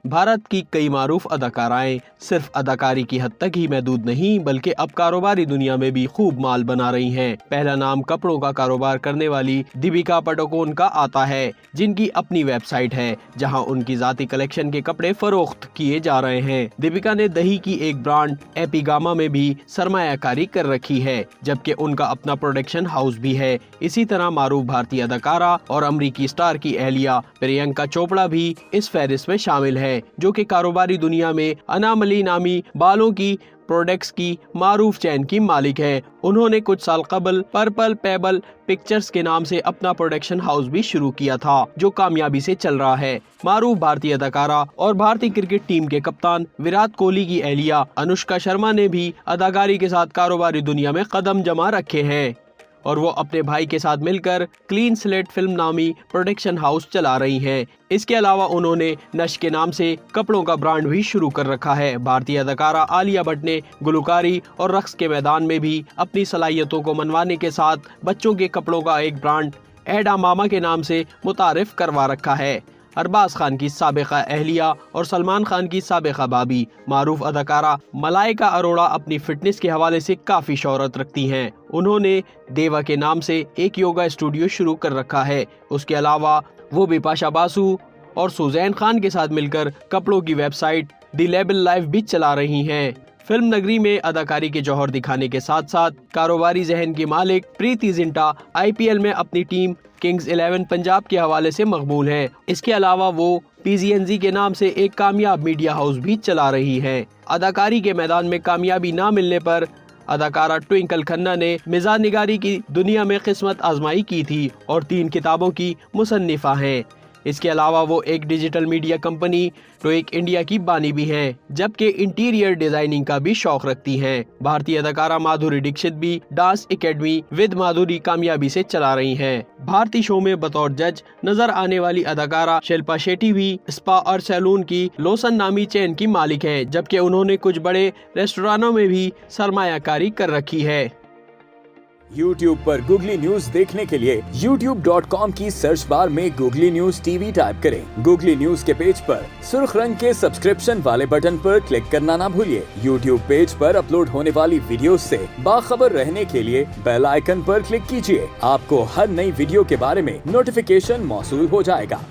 भारत की कई मारूफ अदाकाराएं सिर्फ अदाकारी की हद तक ही महदूद नहीं बल्कि अब कारोबारी दुनिया में भी खूब माल बना रही हैं। पहला नाम कपड़ों का कारोबार करने वाली दीपिका पादुकोण का आता है, जिनकी अपनी वेबसाइट है जहां उनकी जाती कलेक्शन के कपड़े फरोख्त किए जा रहे हैं। दीपिका ने दही की एक ब्रांड एपिगामा में भी सरमायाकारी कर रखी है, जबकि उनका अपना प्रोडक्शन हाउस भी है। इसी तरह मारूफ भारतीय अदाकारा और अमरीकी स्टार की अहलिया प्रियंका चोपड़ा भी इस फहरिस्त में शामिल है, जो कि कारोबारी दुनिया में अनामली नामी बालों की प्रोडक्ट्स की मारूफ चैन की मालिक है। उन्होंने कुछ साल कबल पर्पल पेबल पिक्चर्स के नाम से अपना प्रोडक्शन हाउस भी शुरू किया था, जो कामयाबी से चल रहा है। मारूफ भारतीय अदाकारा और भारतीय क्रिकेट टीम के कप्तान विराट कोहली की अहलिया अनुष्का शर्मा ने भी अदाकारी के साथ कारोबारी दुनिया में कदम जमा रखे हैं और वो अपने भाई के साथ मिलकर क्लीन स्लेट फिल्म नामी प्रोडक्शन हाउस चला रही हैं। इसके अलावा उन्होंने नश के नाम से कपड़ों का ब्रांड भी शुरू कर रखा है। भारतीय अदाकारा आलिया भट्ट ने गुलकारी और रक्स के मैदान में भी अपनी सलाहियतों को मनवाने के साथ बच्चों के कपड़ों का एक ब्रांड एडा मामा के नाम से मुतारिफ करवा रखा है। अरबाज खान की साबिका अहलिया और सलमान खान की साबिका भाभी मारूफ अदाकारा मलाइका अरोड़ा अपनी फिटनेस के हवाले से काफी शोहरत रखती हैं। उन्होंने देवा के नाम से एक योगा स्टूडियो शुरू कर रखा है। उसके अलावा वो बिपाशा बासु और सुजैन खान के साथ मिलकर कपड़ों की वेबसाइट दी लेबल लाइफ भी चला रही हैं। फिल्म नगरी में अदाकारी के जौहर दिखाने के साथ साथ कारोबारी जहन की मालिक प्रीति जिंटा IPL में अपनी टीम किंग्स 11 पंजाब के हवाले से मकबूल है। इसके अलावा वो PGNG के नाम से एक कामयाब मीडिया हाउस भी चला रही है। अदाकारी के मैदान में कामयाबी ना मिलने पर अदाकारा ट्विंकल खन्ना ने मिजाज निगारी की दुनिया में किस्मत आजमाई की थी और 3 किताबों की मुसन्निफा हैं। इसके अलावा वो एक डिजिटल मीडिया कंपनी टोइक इंडिया की बानी भी हैं, जबकि इंटीरियर डिजाइनिंग का भी शौक रखती हैं। भारतीय अदाकारा माधुरी दीक्षित भी डांस एकेडमी विद माधुरी कामयाबी से चला रही हैं। भारतीय शो में बतौर जज नजर आने वाली अदाकारा शिल्पा शेट्टी भी स्पा और सैलून की लोसन नामी चेन की मालिक हैं, जबकि उन्होंने कुछ बड़े रेस्टोरेंटों में भी सरमायाकारी कर रखी है। YouTube पर गूगली न्यूज देखने के लिए youtube.com की सर्च बार में गूगली न्यूज TV टाइप करें। गूगली न्यूज के पेज पर सुर्ख रंग के सब्सक्रिप्शन वाले बटन पर क्लिक करना ना भूलिए। YouTube पेज पर अपलोड होने वाली वीडियोस से बाखबर रहने के लिए बेल आइकन पर क्लिक कीजिए। आपको हर नई वीडियो के बारे में नोटिफिकेशन मौसूल हो जाएगा।